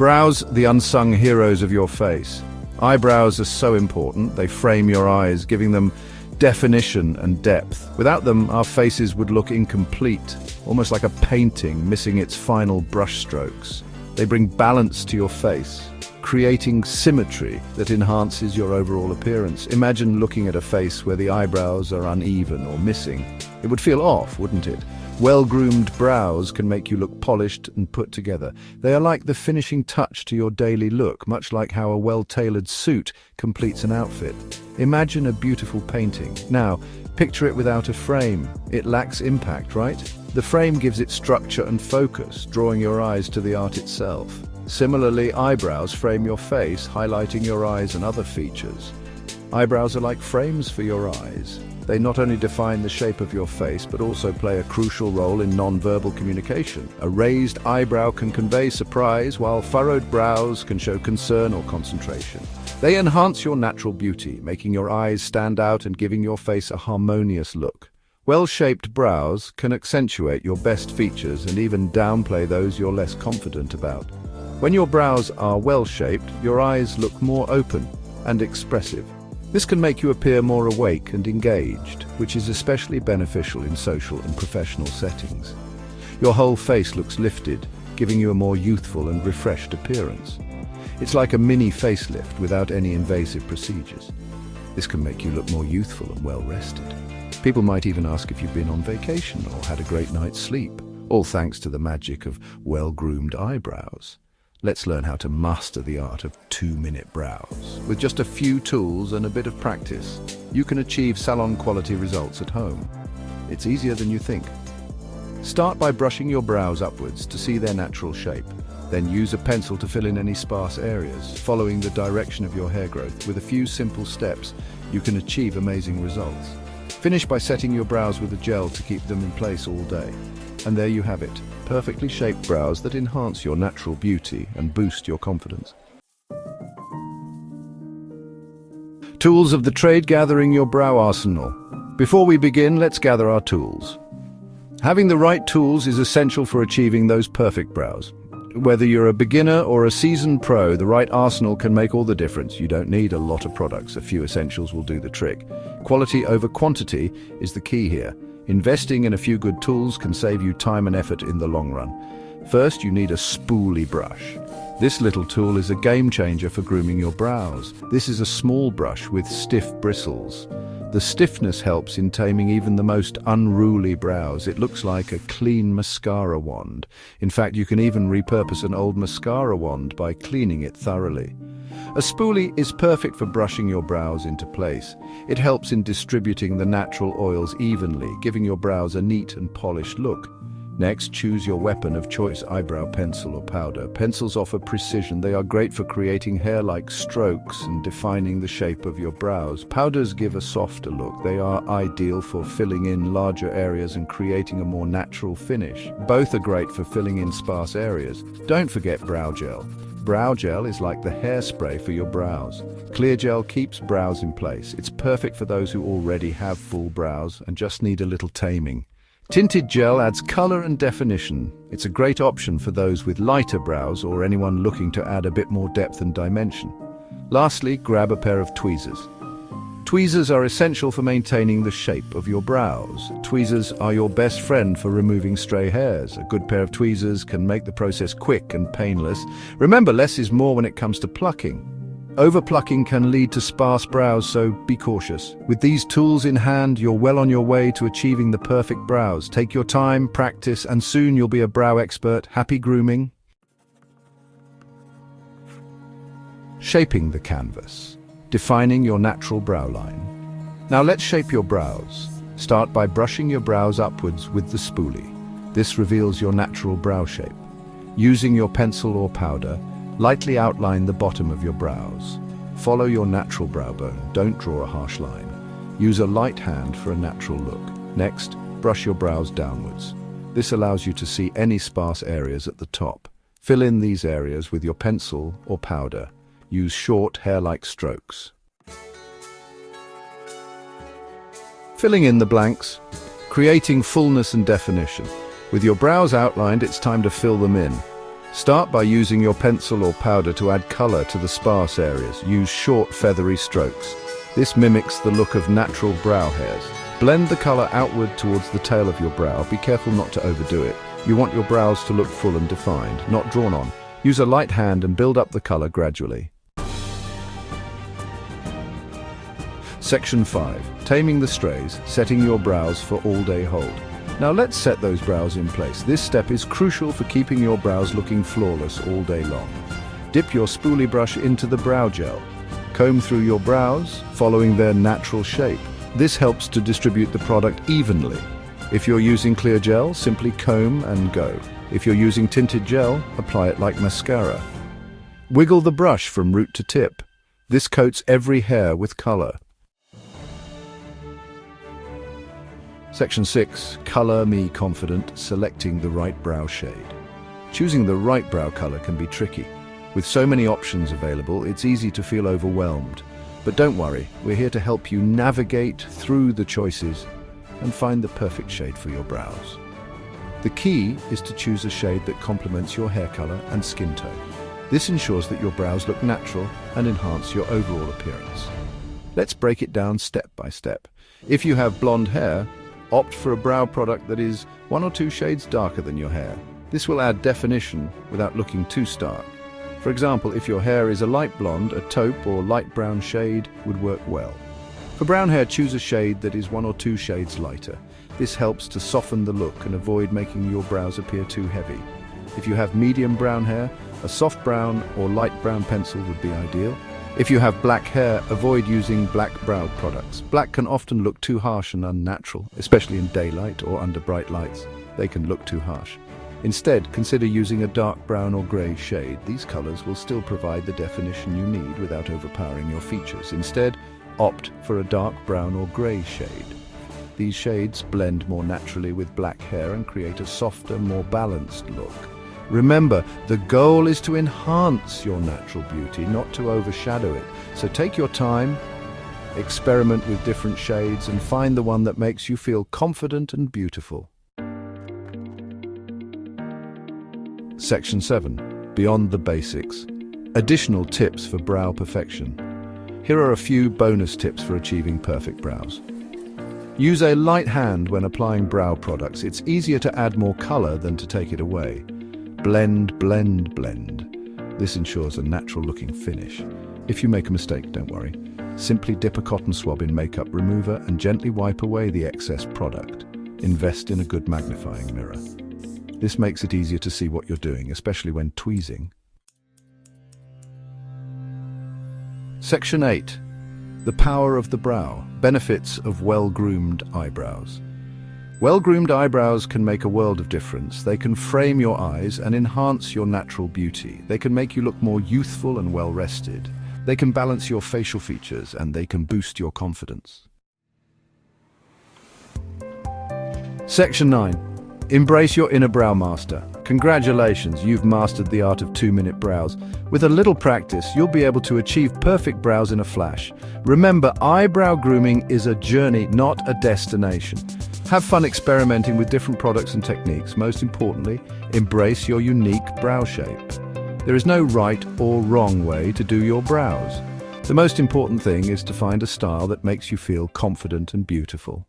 Brows, the unsung heroes of your face. Eyebrows are so important. They frame your eyes, giving them definition and depth. Without them, our faces would look incomplete, almost like a painting missing its final brush strokes. They bring balance to your face, creating symmetry that enhances your overall appearance. Imagine looking at a face where the eyebrows are uneven or missing. It would feel off, wouldn't it? Well-groomed brows can make you look polished and put together. They are like the finishing touch to your daily look, much like how a well-tailored suit completes an outfit. Imagine a beautiful painting. Now, picture it without a frame. It lacks impact, right? The frame gives it structure and focus, drawing your eyes to the art itself. Similarly, eyebrows frame your face, highlighting your eyes and other features. Eyebrows are like frames for your eyes. They not only define the shape of your face, but also play a crucial role in non-verbal communication. A raised eyebrow can convey surprise, while furrowed brows can show concern or concentration. They enhance your natural beauty, making your eyes stand out and giving your face a harmonious look. Well-shaped brows can accentuate your best features and even downplay those you're less confident about. When your brows are well-shaped, your eyes look more open and expressive. This can make you appear more awake and engaged, which is especially beneficial in social and professional settings. Your whole face looks lifted, giving you a more youthful and refreshed appearance. It's like a mini facelift without any invasive procedures. This can make you look more youthful and well-rested. People might even ask if you've been on vacation or had a great night's sleep, all thanks to the magic of well-groomed eyebrows. Let's learn how to master the art of 2-minute brows. With just a few tools and a bit of practice, you can achieve salon-quality results at home. It's easier than you think. Start by brushing your brows upwards to see their natural shape. Then use a pencil to fill in any sparse areas. Following the direction of your hair growth with a few simple steps, you can achieve amazing results. Finish by setting your brows with a gel to keep them in place all day. And there you have it, perfectly shaped brows that enhance your natural beauty and boost your confidence. Tools of the trade: gathering your brow arsenal. Before we begin, let's gather our tools. Having the right tools is essential for achieving those perfect brows. Whether you're a beginner or a seasoned pro, the right arsenal can make all the difference. You don't need a lot of products. A few essentials will do the trick. Quality over quantity is the key here. Investing in a few good tools can save you time and effort in the long run. First, you need a spoolie brush. This little tool is a game changer for grooming your brows. This is a small brush with stiff bristles. The stiffness helps in taming even the most unruly brows. It looks like a clean mascara wand. In fact, you can even repurpose an old mascara wand by cleaning it thoroughly. A spoolie is perfect for brushing your brows into place. It helps in distributing the natural oils evenly, giving your brows a neat and polished look. Next, choose your weapon of choice: eyebrow pencil or powder. Pencils offer precision. They are great for creating hair-like strokes and defining the shape of your brows. Powders give a softer look. They are ideal for filling in larger areas and creating a more natural finish. Both are great for filling in sparse areas. Don't forget brow gel. Brow gel is like the hairspray for your brows. Clear gel keeps brows in place. It's perfect for those who already have full brows and just need a little taming. Tinted gel adds color and definition. It's a great option for those with lighter brows or anyone looking to add a bit more depth and dimension. Lastly, grab a pair of tweezers. Tweezers are essential for maintaining the shape of your brows. Tweezers are your best friend for removing stray hairs. A good pair of tweezers can make the process quick and painless. Remember, less is more when it comes to plucking. Overplucking can lead to sparse brows, so be cautious. With these tools in hand, you're well on your way to achieving the perfect brows. Take your time, practice, and soon you'll be a brow expert. Happy grooming. Shaping the canvas. Defining your natural brow line. Now let's shape your brows. Start by brushing your brows upwards with the spoolie. This reveals your natural brow shape. Using your pencil or powder, lightly outline the bottom of your brows. Follow your natural brow bone. Don't draw a harsh line. Use a light hand for a natural look. Next, brush your brows downwards. This allows you to see any sparse areas at the top. Fill in these areas with your pencil or powder. Use short, hair-like strokes. Filling in the blanks, creating fullness and definition. With your brows outlined, it's time to fill them in. Start by using your pencil or powder to add color to the sparse areas. Use short, feathery strokes. This mimics the look of natural brow hairs. Blend the color outward towards the tail of your brow. Be careful not to overdo it. You want your brows to look full and defined, not drawn on. Use a light hand and build up the color gradually. Section 5. Taming the strays, setting your brows for all-day hold. Now let's set those brows in place. This step is crucial for keeping your brows looking flawless all day long. Dip your spoolie brush into the brow gel. Comb through your brows, following their natural shape. This helps to distribute the product evenly. If you're using clear gel, simply comb and go. If you're using tinted gel, apply it like mascara. Wiggle the brush from root to tip. This coats every hair with color. Section 6. Color me confident, selecting the right brow shade. Choosing the right brow color can be tricky. With so many options available, it's easy to feel overwhelmed. But don't worry, we're here to help you navigate through the choices and find the perfect shade for your brows. The key is to choose a shade that complements your hair color and skin tone. This ensures that your brows look natural and enhance your overall appearance. Let's break it down step by step. If you have blonde hair, opt for a brow product that is 1 or 2 shades darker than your hair. This will add definition without looking too stark. For example, if your hair is a light blonde, a taupe or light brown shade would work well. For brown hair, choose a shade that is 1 or 2 shades lighter. This helps to soften the look and avoid making your brows appear too heavy. If you have medium brown hair, a soft brown or light brown pencil would be ideal. If you have black hair, avoid using black brow products. Black can often look too harsh and unnatural, especially in daylight or under bright lights. They can look too harsh. Instead, consider using a dark brown or grey shade. These colors will still provide the definition you need without overpowering your features. Instead, opt for a dark brown or grey shade. These shades blend more naturally with black hair and create a softer, more balanced look. Remember, the goal is to enhance your natural beauty, not to overshadow it. So take your time, experiment with different shades, and find the one that makes you feel confident and beautiful. Section 7. Beyond the basics. Additional tips for brow perfection. Here are a few bonus tips for achieving perfect brows. Use a light hand when applying brow products. It's easier to add more color than to take it away. Blend, blend, blend. This ensures a natural-looking finish. If you make a mistake, don't worry. Simply dip a cotton swab in makeup remover and gently wipe away the excess product. Invest in a good magnifying mirror. This makes it easier to see what you're doing, especially when tweezing. Section 8. The power of the brow. Benefits of well-groomed eyebrows. Well-groomed eyebrows can make a world of difference. They can frame your eyes and enhance your natural beauty. They can make you look more youthful and well-rested. They can balance your facial features and they can boost your confidence. Section 9. Embrace your inner brow master. Congratulations, you've mastered the art of 2-minute brows. With a little practice, you'll be able to achieve perfect brows in a flash. Remember, eyebrow grooming is a journey, not a destination. Have fun experimenting with different products and techniques. Most importantly, embrace your unique brow shape. There is no right or wrong way to do your brows. The most important thing is to find a style that makes you feel confident and beautiful.